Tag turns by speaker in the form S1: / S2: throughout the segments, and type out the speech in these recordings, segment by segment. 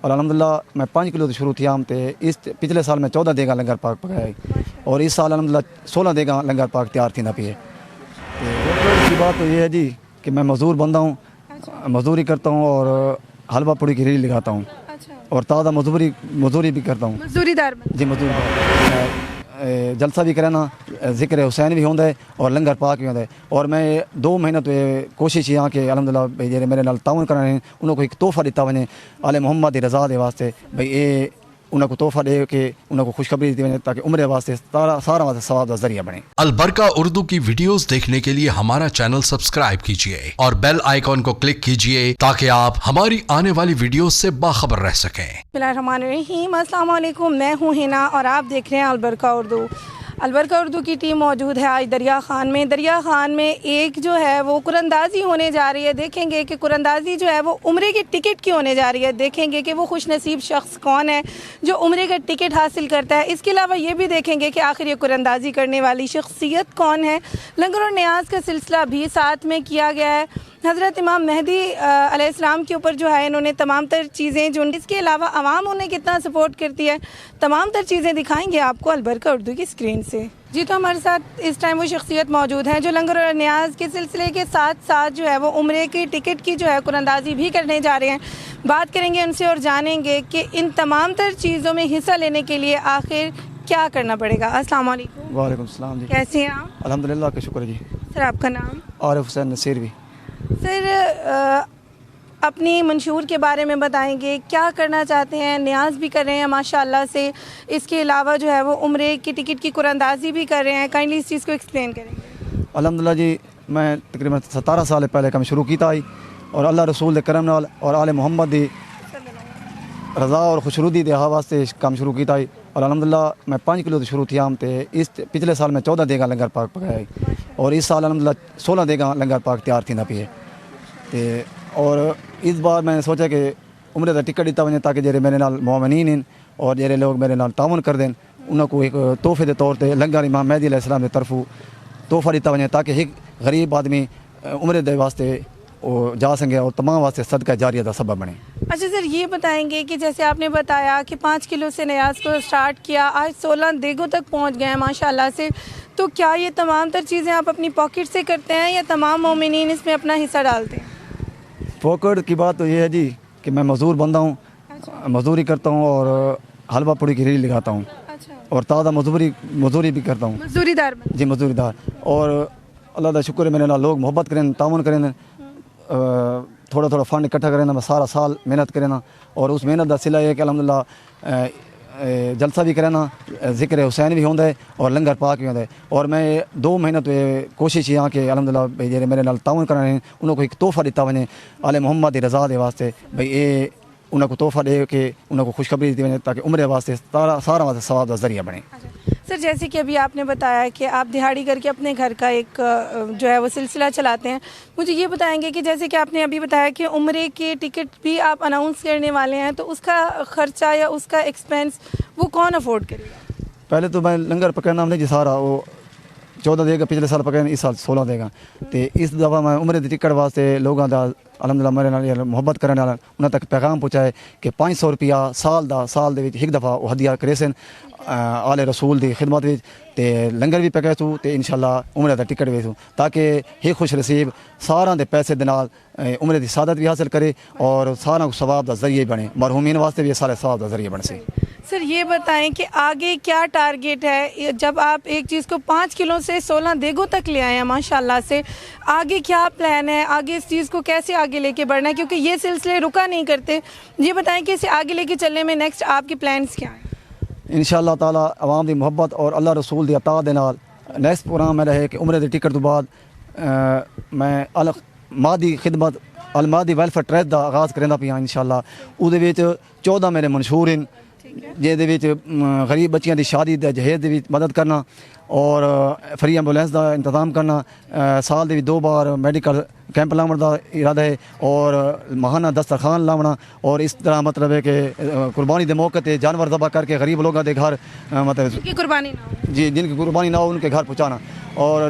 S1: اور الحمدللہ میں 5 کلو شروع تھی ہم تے اس پچھلے سال میں 14 دیگا لنگر پاک پکایا اور اس سال الحمدللہ 16 دیگا لنگر پاک تیار تھی نہ پیے. کی بات تو یہ ہے جی کہ میں مزدور بندہ ہوں, مزدوری کرتا ہوں اور حلوہ پوڑی کی ریڑھی لگاتا ہوں اور تازہ مزدوری بھی کرتا ہوں.
S2: مزدوری دار
S1: جی مزدوری جلسہ بھی کرنا, ذکر حسین بھی ہوتا ہے اور لنگر پاک بھی ہوتا ہے. اور میں 2 مہینہ تو کوشش یہاں کہ الحمدللہ بھائی جی میرے نال تعاون کرنا ہے انہوں کو ایک تحفہ دیتا ونے آل محمد دی رضا دے واسطے بھائی اے انہوں کو تحفہ دے کے انہوں کو خوشخبری دی ونے تاکہ عمرے واسطے سارا واسطے ثواب کا ذریعہ بنے.
S3: البرکہ اردو کی ویڈیوز دیکھنے کے لیے ہمارا چینل سبسکرائب کیجئے اور بیل آئیکن کو کلک کیجئے تاکہ آپ ہماری آنے والی ویڈیوز سے باخبر رہ سکیں.
S2: بسم اللہ الرحمن الرحیم. السلام علیکم, میں ہوں ہنا اور آپ دیکھ رہے ہیں البرکہ اردو. البرکہ اردو کی ٹیم موجود ہے آج دریا خان میں. دریا خان میں ایک جو ہے وہ قراندازی ہونے جا رہی ہے. دیکھیں گے کہ قراندازی جو ہے وہ عمرے کی ٹکٹ کی ہونے جا رہی ہے. دیکھیں گے کہ وہ خوش نصیب شخص کون ہے جو عمرے کا ٹکٹ حاصل کرتا ہے. اس کے علاوہ یہ بھی دیکھیں گے کہ آخر یہ قراندازی کرنے والی شخصیت کون ہے. لنگر اور نیاز کا سلسلہ بھی ساتھ میں کیا گیا ہے. حضرت امام مہدی علیہ السلام کے اوپر جو ہے انہوں نے تمام تر چیزیں جو اس کے علاوہ عوام انہیں کتنا سپورٹ کرتی ہے تمام تر چیزیں دکھائیں گے آپ کو البرکہ اردو کی اسکرین سے. جی تو ہمارے ساتھ اس ٹائم وہ شخصیت موجود ہیں جو لنگر اور نیاز کے سلسلے کے ساتھ ساتھ جو ہے وہ عمرے کی ٹکٹ کی جو ہے قراندازی بھی کرنے جا رہے ہیں. بات کریں گے ان سے اور جانیں گے کہ ان تمام تر چیزوں میں حصہ لینے کے لیے آخر کیا کرنا پڑے گا. السلام علیکم.
S1: وعلیکم السلام. جی
S2: کیسے ہیں آپ؟
S1: الحمدللہ کا شکر. جی
S2: سر آپ کا نام؟
S1: عارف حسین نصیروی.
S2: سر اپنی منشور کے بارے میں بتائیں گے, کیا کرنا چاہتے ہیں؟ نیاز بھی کر رہے ہیں ماشاءاللہ سے, اس کے علاوہ جو ہے وہ عمرے کی ٹکٹ کی قراندازی بھی کر رہے ہیں. کائنڈلی اس چیز کو ایکسپلین کریں گے.
S1: الحمدللہ جی میں تقریباً 17 سال پہلے کام شروع کیتا ہے اور اللہ رسول دے کرم نال اور آل محمد دی رضا اور خوشرودی دے واسطے کام شروع کیتا ہے. اور الحمدللہ میں 5 کلو شروع تھی ہم تے اس پچھلے سال میں 14 دیگا لنگر پاک پکایا اور اس سال الحمدللہ 16 دیگا لنگر پاک تیار تھی نہ پیے. اور اس بار میں نے سوچا کہ عمرے کا ٹکٹ دیتا ونے تاکہ جڑے میرے نال مومنین ہیں اور جڑے لوگ میرے نال تعاون کر دیں انہوں کو ایک تحفے کے طور پہ لنگر امام مہدی علیہ السلام کی طرفوں تحفہ دیتا ونے تاکہ ایک غریب آدمی عمرے دے واسطے وہ جا سکے اور تمام واسطے صدقہ جاریہ کا سبب بنے.
S2: اچھا سر یہ بتائیں گے کہ جیسے آپ نے بتایا کہ 5 کلو سے نیاز کو سٹارٹ کیا, آج 16 دیگوں تک پہنچ گئے ہیں ماشاءاللہ سے, تو کیا یہ تمام تر چیزیں آپ اپنی پاکٹ سے کرتے ہیں یا تمام مومنین اس میں اپنا حصہ ڈالتے ہیں؟
S1: پاکٹ کی بات تو یہ ہے جی کہ میں مزدور بندہ ہوں, مزدوری کرتا ہوں اور حلوہ پوڑی کی ریڑھی لگاتا ہوں اور تازہ مزدوری بھی کرتا ہوں.
S2: مزدوری دار.
S1: جی مزدوری دار. اور اللہ کا شکر ہے میرے نال لوگ محبت کریں, تعاون کریں, تھوڑا تھوڑا فنڈ اکٹھا کریں, میں سارا سال محنت کریں اور اس محنت کا صلہ یہ ہے کہ الحمدللہ جلسہ بھی کرنا, ذکر حسین بھی ہوتا ہے اور لنگر پاک بھی ہوتا ہے. اور میں 2 مہینہ تو کوشش یہاں کہ الحمدللہ بھائی جی میرے نال تعاون کرنا ہے انہوں کو ایک تحفہ دیتا ونے آل محمد دی رضا دے واسطے بھائی اے انہوں کو تحفہ دے کے انہوں کو خوشخبری دی ونے تاکہ عمرے واسطے سارا واسطے ثواب کا ذریعہ بنے.
S2: سر جیسے کہ ابھی آپ نے بتایا کہ آپ دہاڑی کر کے اپنے گھر کا ایک جو ہے وہ سلسلہ چلاتے ہیں, مجھے یہ بتائیں گے کہ جیسے کہ آپ نے ابھی بتایا کہ عمرے کے ٹکٹ بھی آپ اناؤنس کرنے والے ہیں, تو اس کا خرچہ یا اس کا ایکسپینس وہ کون افورڈ کرے گا؟
S1: پہلے تو میں لنگر پکڑنا نہیں جی سارا وہ 14 دے گا, پچھلے سال پکڑنا اس سال 16 دے گا. تو اس دفعہ میں عمرے دی ٹکٹ واسطے لوگوں کا الحمدللہ میرے نال محبت کرنے والا انہوں تک پیغام پہنچائے کہ 500 روپیہ سال دے ایک دفعہ وہ ہدیہ کرے سن آل رسول دی خدمت وچ, تے لنگر بھی پکے سو تے انشاءاللہ عمرے دا ٹکٹ بھی سو تاکہ ایک خوش نصیب سارا دے پیسے دے نال عمرے دی سعادت بھی حاصل کرے اور سارا کو ثواب دا ذریعہ بنے, مرحومین واسطے بھی سارے ثواب دا ذریعہ بن سے.
S2: سر یہ بتائیں کہ آگے کیا ٹارگیٹ ہے, جب آپ ایک چیز کو 5 کلو سے 16 دیگوں تک لے آئے ہیں ماشاءاللہ سے, آگے کیا پلان ہے, آگے اس چیز کو کیسے آگے لے کے بڑھنا ہے, کیونکہ یہ سلسلے رکا نہیں کرتے. یہ بتائیں کہ اسے آگے لے کے چلنے میں نیکسٹ آپ کے پلانس کیا ہیں؟
S1: انشاءاللہ تعالی عوام دی محبت اور اللہ رسول دی اطاعت دے نال نیکسٹ پروگرام میرا ہے کہ عمرے دی ٹکٹ تو بعد میں مادی خدمت المادی ویلفیئر ٹرسٹ دا آغاز کرنا پیا انشاءاللہ. او دے وچ 14 میرے منشور ہیں جے غریب بچیاں دی شادی دے جہیز دی مدد کرنا اور فری ایمبولینس دا انتظام کرنا, سال دے 2 بار میڈیکل کیمپ لاؤن دا ارادہ ہے اور ماہانہ دسترخوان لاؤنا, اور اس طرح مطلب ہے کہ قربانی دے موقع تے جانور ذبح کر کے غریب لوگوں دے گھر مطلب
S2: قربانی نہ ہو
S1: جی جن کی قربانی نہ ہو ان کے گھر پہنچانا. اور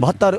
S1: 72